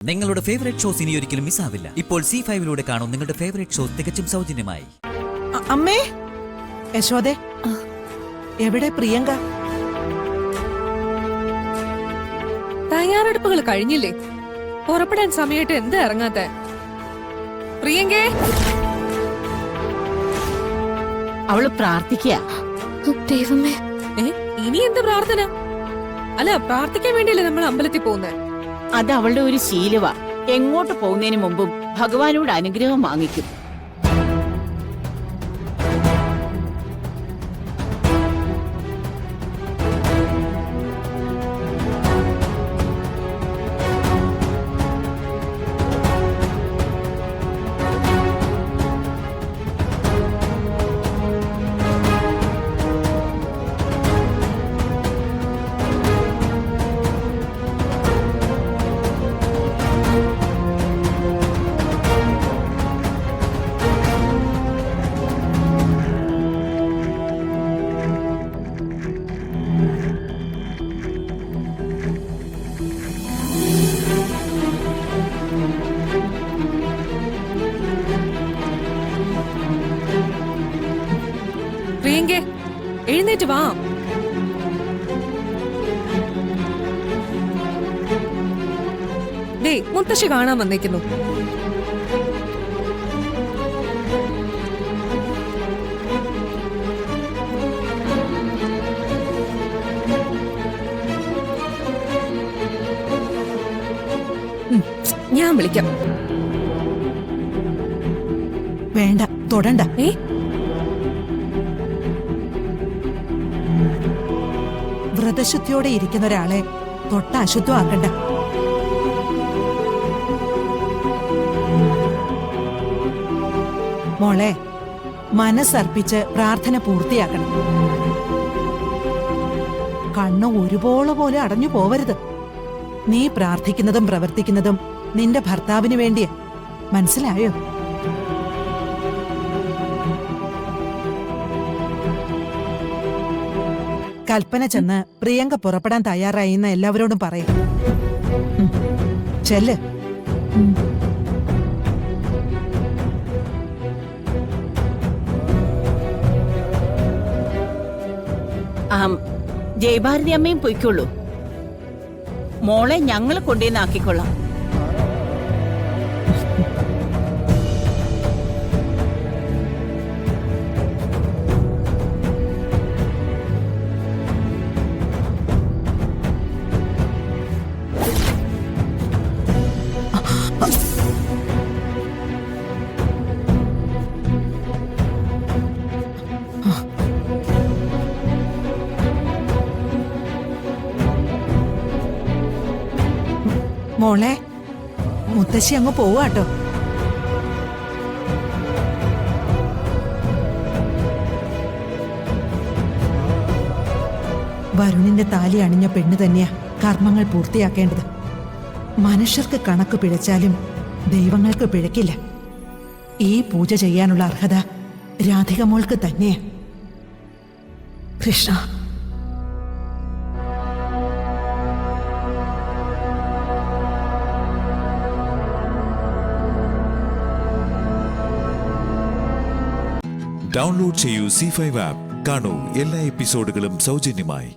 നിങ്ങളുടെ favourite shows ഇനി ഒരിക്കലും മിസ്സാവില്ല. ഇപ്പോൾ C5 കാണും നിങ്ങളുടെ ഫേവറേറ്റ് ഷോസ് തികച്ചും സൗജന്യമായി. അമ്മേ, യശോദേ, എവിടെ പ്രിയങ്ക? തയ്യാറെടുപ്പുകൾ കഴിഞ്ഞില്ലേ? പുറപ്പെടാൻ സമയത്ത് എന്താ ഇറങ്ങാത്ത? പ്രിയങ്കേ, അവള് പ്രാർത്ഥിക്കുക. ദൈവമേ, ഇനി എന്ത് പ്രാർത്ഥന? അല്ല, പ്രാർത്ഥിക്കാൻ വേണ്ടിയല്ലേ നമ്മൾ അമ്പലത്തിൽ പോകുന്നത്? അത് അവളുടെ ഒരു ശീലവാ. എങ്ങോട്ട് പോകുന്നതിന് മുമ്പും ഭഗവാനോട് അനുഗ്രഹം വാങ്ങിക്കും. പ്രിയങ്കേ, എഴുന്നേറ്റ് വാ. ദേ, മുത്തശ്ശി കാണാൻ വന്നേക്കുന്നു. ഞാൻ വിളിക്കാം. വേണ്ട, തൊടണ്ട. വ്രതശുദ്ധിയോടെ ഇരിക്കുന്ന ഒരാളെ തൊട്ട അശുദ്ധമാക്കണ്ട. മോളെ, മനസ്സർപ്പിച്ച് പ്രാർത്ഥന പൂർത്തിയാക്കണം. കണ്ണ് ഒരുപോലെ പോലെ അടഞ്ഞു പോവരുത്. നീ പ്രാർത്ഥിക്കുന്നതും പ്രവർത്തിക്കുന്നതും നിന്റെ ഭർത്താവിന് വേണ്ടിയാ. മനസ്സിലായോ? കൽപ്പന ചെന്ന് പ്രിയങ്ക പുറപ്പെടാൻ തയ്യാറായി എന്ന് എല്ലാവരോടും പറയും. ചെല്ല്. ജയഭാരതി അമ്മയും പൊയ്ക്കോളൂ. മോളെ ഞങ്ങള് കൊണ്ടുവന്നാക്കിക്കൊള്ളാം. മോളെ, മുത്തശ്ശി അങ്ങ് പോവാട്ടോ. വരുണിന്റെ താലി അണിഞ്ഞ പെണ്ണ് തന്നെയാ കർമ്മങ്ങൾ പൂർത്തിയാക്കേണ്ടത്. മനുഷ്യർക്ക് കണക്ക് പിഴച്ചാലും ദൈവങ്ങൾക്ക് പിഴക്കില്ല. ഈ പൂജ ചെയ്യാനുള്ള അർഹത രാധിക മോൾക്ക് തന്നെയാ. കൃഷ്ണ. ഡൗൺലോഡ് ചെയ്യൂ C5 ആപ്പ്. കാണൂ എല്ലാ എപ്പിസോഡുകളും സൗജന്യമായി.